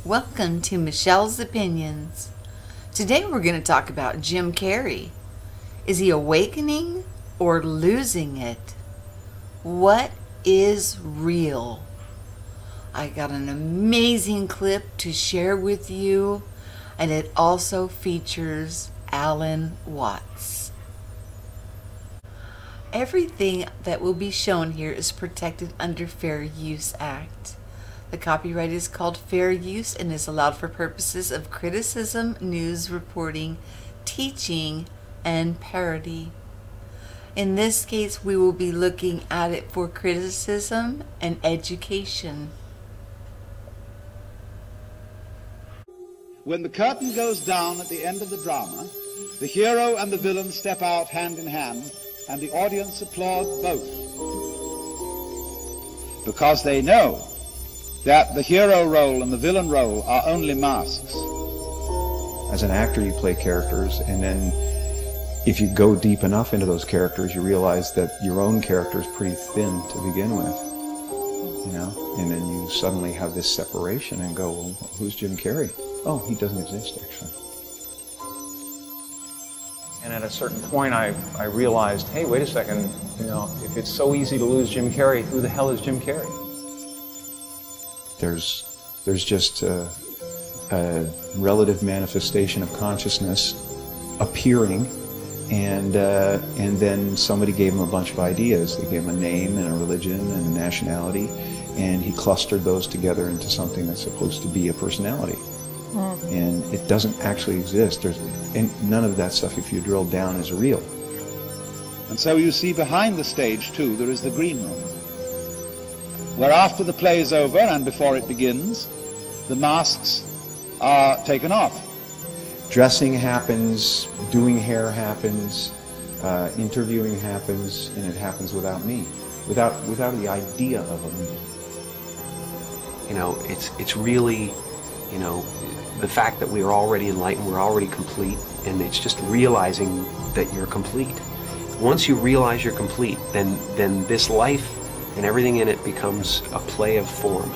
Welcome to Michelle's Opinions. Today we're going to talk about Jim Carrey. Is he awakening or losing it? What is real? I got an amazing clip to share with you, and it also features Alan Watts. Everything that will be shown here is protected under Fair Use Act. The copyright is called Fair Use and is allowed for purposes of criticism, news reporting, teaching, and parody. In this case, we will be looking at it for criticism and education. When the curtain goes down at the end of the drama, the hero and the villain step out hand in hand, and the audience applaud both. Because they know that the hero role and the villain role are only masks. As an actor, you play characters, and then if you go deep enough into those characters, you realize that your own character is pretty thin to begin with, you know? And then you suddenly have this separation and go, well, who's Jim Carrey? Oh, he doesn't exist, actually. And at a certain point, I realized, hey, wait a second, you know, if it's so easy to lose Jim Carrey, who the hell is Jim Carrey? There's just a relative manifestation of consciousness appearing, and then somebody gave him a bunch of ideas. They gave him a name and a religion and a nationality, and he clustered those together into something that's supposed to be a personality. And it doesn't actually exist. And none of that stuff, if you drill down, is real. And so you see behind the stage, too, there is the green room, where after the play is over and before it begins, the masks are taken off. Dressing happens, doing hair happens, interviewing happens, and it happens without me, without the idea of a me. You know, it's really, you know, the fact that we are already enlightened, we're already complete, and it's just realizing that you're complete. Once you realize you're complete, then this life and everything in it becomes a play of form,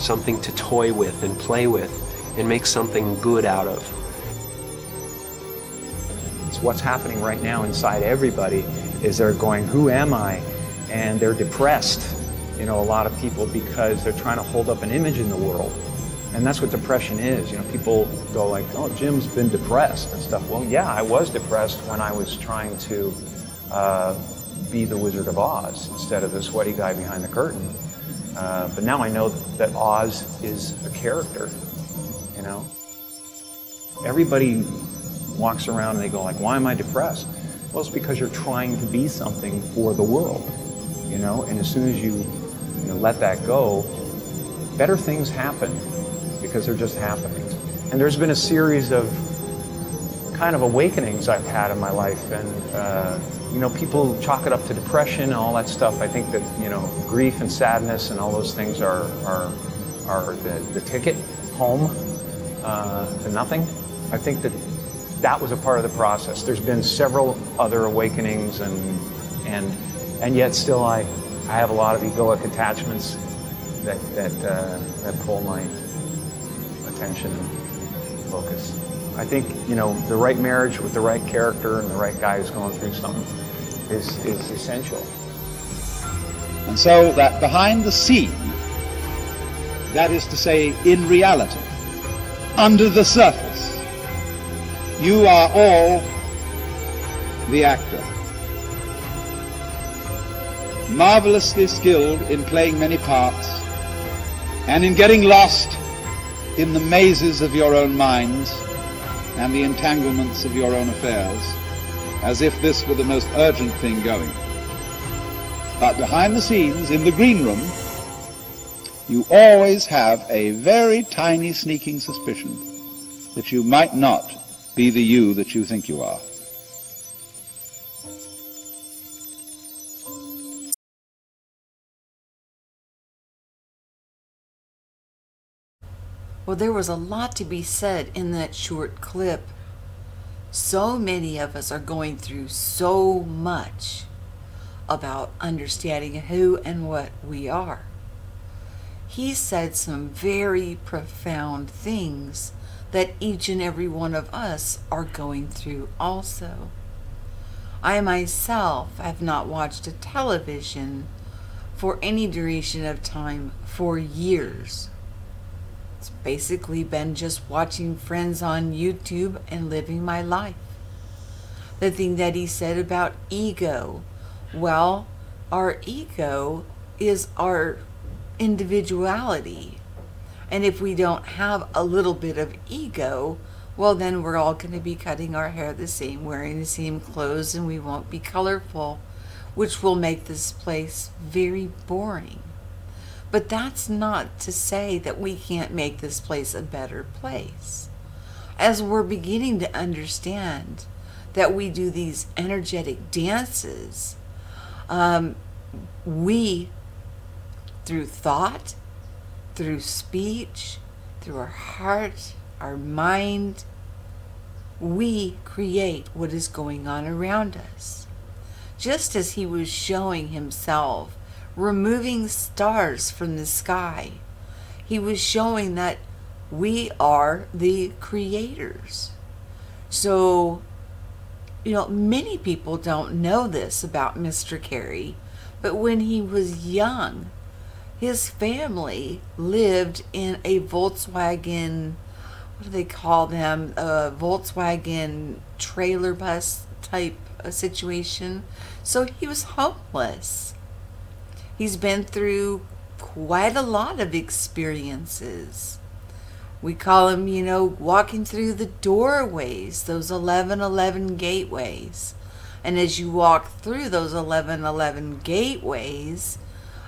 something to toy with and play with and make something good out of. It's what's happening right now inside everybody is they're going, who am I? And they're depressed, you know, a lot of people, because they're trying to hold up an image in the world. And that's what depression is. You know, people go like, oh, Jim's been depressed and stuff. Well, yeah, I was depressed when I was trying to be the Wizard of Oz instead of the sweaty guy behind the curtain. But now I know that Oz is a character, you know. Everybody walks around and they go like, why am I depressed? Well, it's because you're trying to be something for the world, you know. And as soon as you let that go, better things happen, because they're just happening. And there's been a series of kind of awakenings I've had in my life, and you know, people chalk it up to depression and all that stuff. I think that, you know, grief and sadness and all those things are the ticket home to nothing. I think that was a part of the process. There's been several other awakenings, and yet still I have a lot of egoic attachments that pull my attention and focus. I think, you know, the right marriage with the right character and the right guy who's going through something is essential. And so that behind the scene, that is to say, in reality, under the surface, you are all the actor. Marvelously skilled in playing many parts and in getting lost in the mazes of your own minds and the entanglements of your own affairs, as if this were the most urgent thing going. But behind the scenes, in the green room, you always have a very tiny sneaking suspicion that you might not be the you that you think you are. Well, there was a lot to be said in that short clip. So many of us are going through so much about understanding who and what we are. he said some very profound things that each and every one of us are going through also. I myself have not watched a television for any duration of time for years. It's basically been just watching friends on YouTube and living my life. The thing that he said about ego, well, our ego is our individuality. And if we don't have a little bit of ego, well, then we're all going to be cutting our hair the same, wearing the same clothes, and we won't be colorful, which will make this place very boring. But that's not to say that we can't make this place a better place. As we're beginning to understand that we do these energetic dances, we, through thought, through speech, through our heart, our mind, we create what is going on around us. Just as he was showing himself removing stars from the sky, he was showing that we are the creators. So, many people don't know this about Mr. Carey, but when he was young, his family lived in a Volkswagen, what do they call them? A Volkswagen trailer bus type of situation. So he was homeless. He's been through quite a lot of experiences. We call him, walking through the doorways, those 1111 gateways. And as you walk through those 1111 gateways,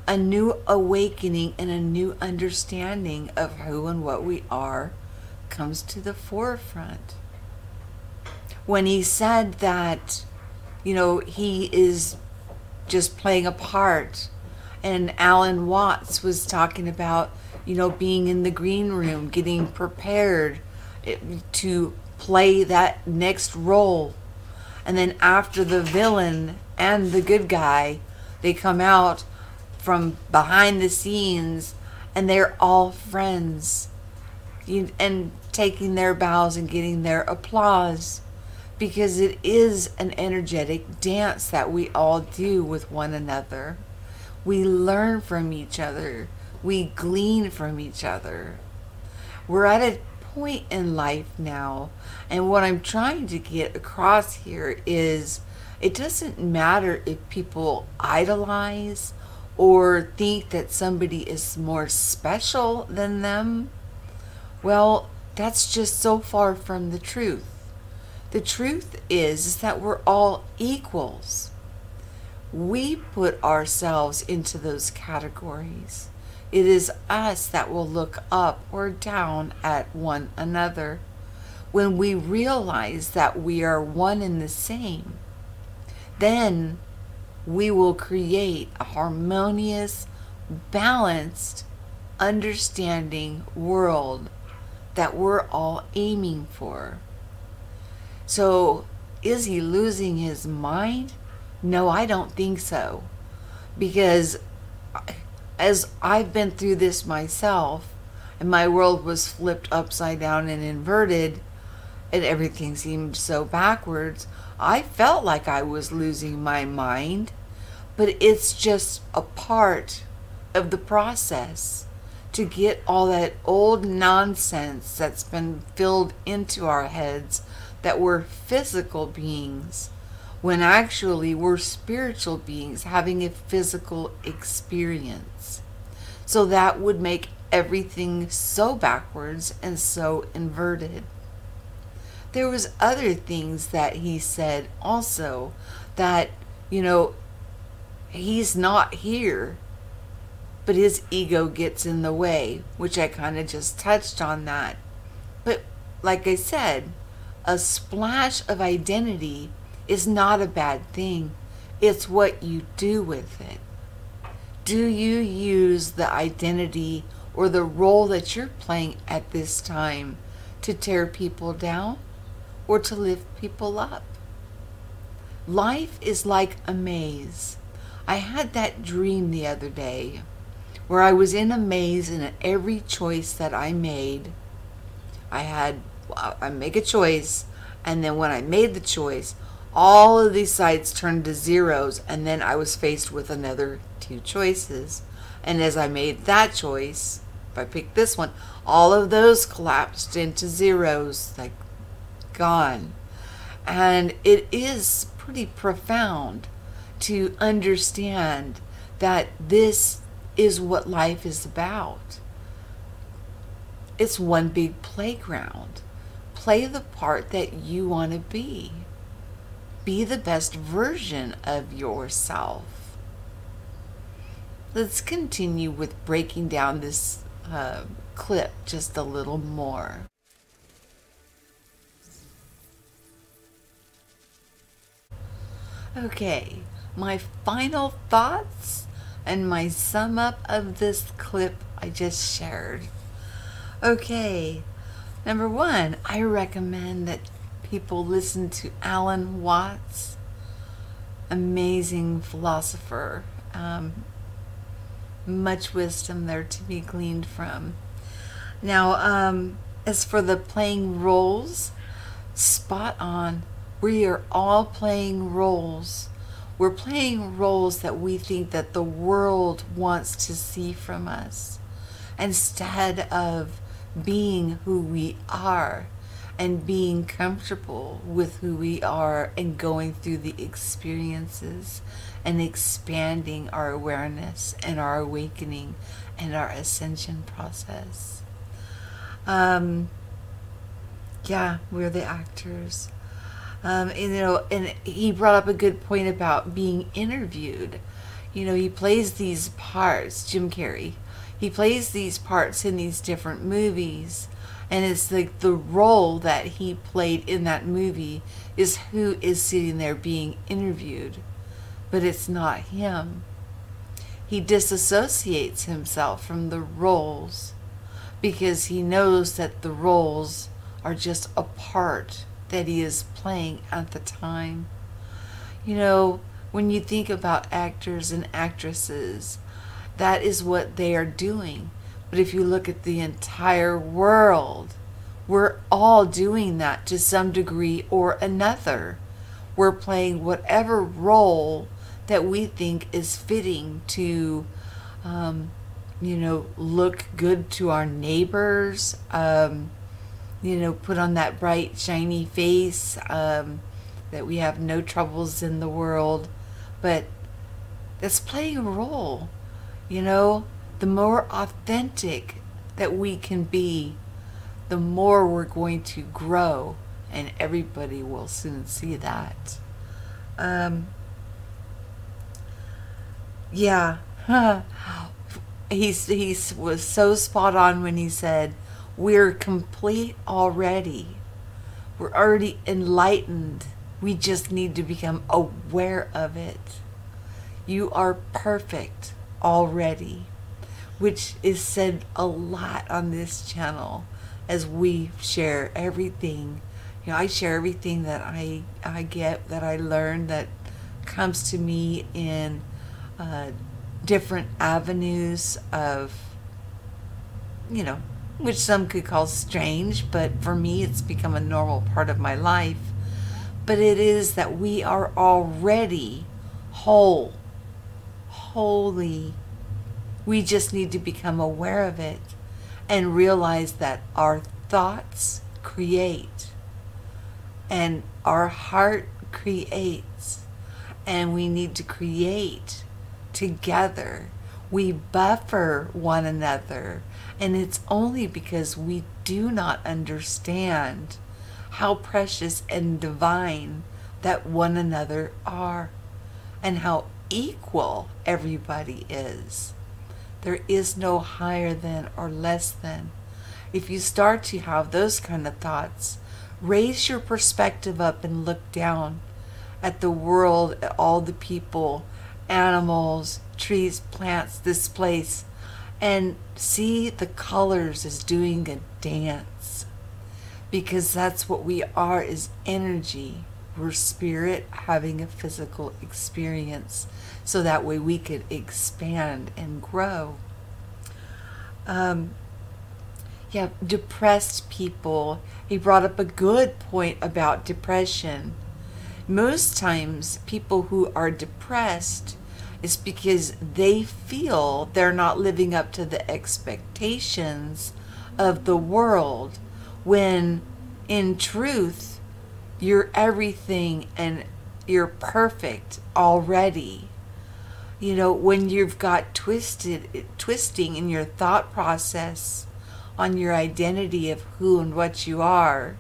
a new awakening and a new understanding of who and what we are comes to the forefront. When he said that, he is just playing a part, and Alan Watts was talking about, being in the green room, getting prepared to play that next role. And then after the villain and the good guy, they come out from behind the scenes and they're all friends and taking their bows and getting their applause, because it is an energetic dance that we all do with one another. We learn from each other. We glean from each other. We're at a point in life now, and what I'm trying to get across here is it doesn't matter if people idolize or think that somebody is more special than them. Well, that's just so far from the truth. The truth is that we're all equals. We put ourselves into those categories. It is us that will look up or down at one another. When we realize that we are one and the same, then we will create a harmonious, balanced, understanding world that we're all aiming for. So, is he losing his mind? No, I don't think so. Because as I've been through this myself, and my world was flipped upside down and inverted, and everything seemed so backwards, I felt like I was losing my mind. But it's just a part of the process to get all that old nonsense that's been filled into our heads that we're physical beings, when actually we're spiritual beings having a physical experience. So that would make everything so backwards and so inverted. There was other things that he said also, that, he's not here, but his ego gets in the way, which I kind of just touched on that. But like I said, a splash of identity is not a bad thing. It's what you do with it. Do you use the identity or the role that you're playing at this time to tear people down or to lift people up? Life is like a maze. I had that dream the other day, where I was in a maze, and at every choice that I made, I make a choice, and then when I made the choice, all of these sides turned to zeros, and then I was faced with another 2 choices. And as I made that choice, if I picked this one, all of those collapsed into zeros, like gone. And it is pretty profound to understand that this is what life is about. It's one big playground. Play the part that you want to be. Be the best version of yourself. Let's continue with breaking down this clip just a little more. Okay, my final thoughts and my sum up of this clip I just shared. Okay, number 1, I recommend that people listen to Alan Watts, amazing philosopher. Much wisdom there to be gleaned from. Now, as for the playing roles, spot on. We are all playing roles. We're playing roles that we think that the world wants to see from us, instead of being who we are and being comfortable with who we are and going through the experiences and expanding our awareness and our awakening and our ascension process. Yeah, we're the actors. And he brought up a good point about being interviewed. He plays these parts, Jim Carrey. He plays these parts in these different movies, and it's like the role that he played in that movie is who is sitting there being interviewed, but it's not him. He disassociates himself from the roles because he knows that the roles are just a part that he is playing at the time. When you think about actors and actresses, that is what they are doing. But if you look at the entire world, we're all doing that to some degree or another. We're playing whatever role that we think is fitting to, look good to our neighbors, put on that bright, shiny face, that we have no troubles in the world. But that's playing a role. The more authentic that we can be, the more we're going to grow, and everybody will soon see that. Yeah, he was so spot on when he said, we're complete already. We're already enlightened. We just need to become aware of it. You are perfect already, which is said a lot on this channel as we share everything. I share everything that I get, that I learn, that comes to me in different avenues of, which some could call strange, but for me it's become a normal part of my life. But it is that we are already whole, holy. We just need to become aware of it and realize that our thoughts create, and our heart creates, and we need to create together. We buffer one another, and it's only because we do not understand how precious and divine that one another are, and how equal everybody is. There is no higher than or less than. If you start to have those kind of thoughts, raise your perspective up and look down at the world, at all the people, animals, trees, plants, this place, and see the colors as doing a dance. Because that's what we are, is energy. We're spirit having a physical experience, so that way we could expand and grow. Yeah, depressed people. He brought up a good point about depression. Most times, people who are depressed is because they feel they're not living up to the expectations of the world, when in truth, you're everything and you're perfect already. You know, when you've got twisting in your thought process on your identity of who and what you are,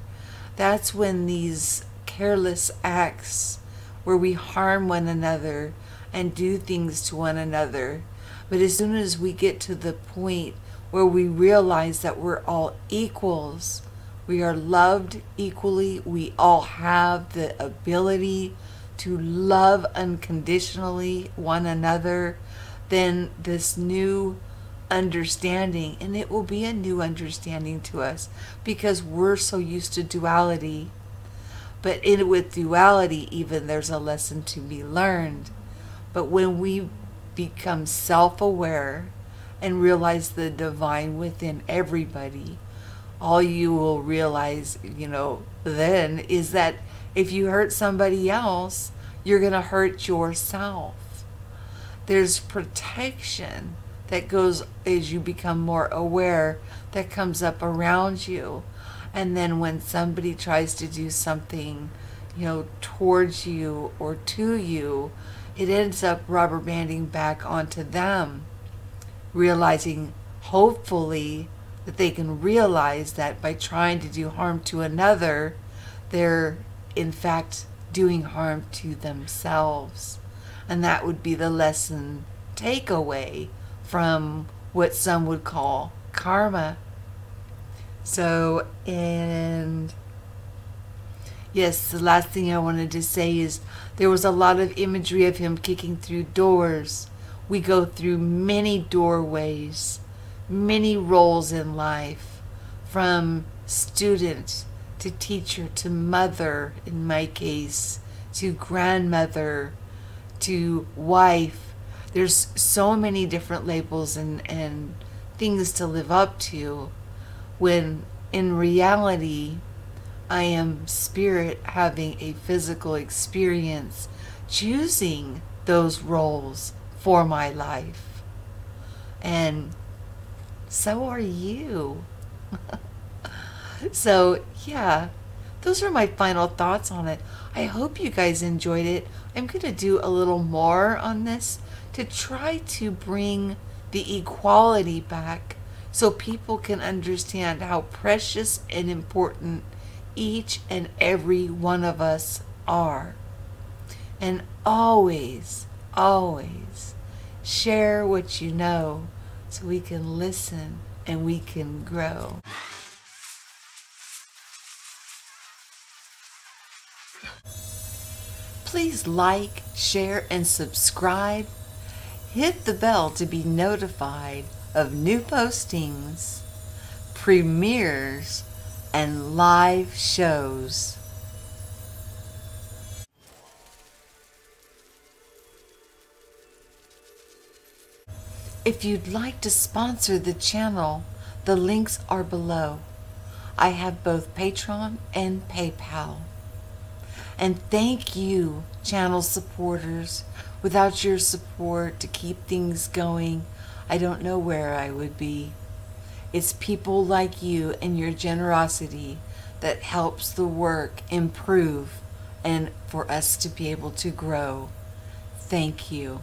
that's when these careless acts where we harm one another and do things to one another. But as soon as we get to the point where we realize that we're all equals, we are loved equally, we all have the ability to love unconditionally one another, then this new understanding, and it will be a new understanding to us because we're so used to duality. But with duality, even there's a lesson to be learned. But when we become self-aware and realize the divine within everybody, all you will realize, then is that if you hurt somebody else, you're going to hurt yourself. There's protection that goes as you become more aware, that comes up around you. And then when somebody tries to do something, towards you or to you, it ends up rubber banding back onto them, realizing, hopefully, that they can realize that by trying to do harm to another, they're in fact doing harm to themselves. And that would be the lesson takeaway from what some would call karma. So, and yes, the last thing I wanted to say is there was a lot of imagery of him kicking through doors. We go through many doorways, many roles in life, from student to teacher to mother, in my case, to grandmother, to wife. There's so many different labels and things to live up to, when in reality I am spirit having a physical experience, choosing those roles for my life. And so are you. So yeah, those are my final thoughts on it. I hope you guys enjoyed it. I'm going to do a little more on this to try to bring the equality back so people can understand how precious and important each and every one of us are. And always, always share what you know so we can listen and we can grow. Please like, share, and subscribe. Hit the bell to be notified of new postings, premieres, and live shows. If you'd like to sponsor the channel, the links are below. I have both Patreon and PayPal. And thank you, channel supporters. Without your support to keep things going, I don't know where I would be. It's people like you and your generosity that helps the work improve and for us to be able to grow. Thank you.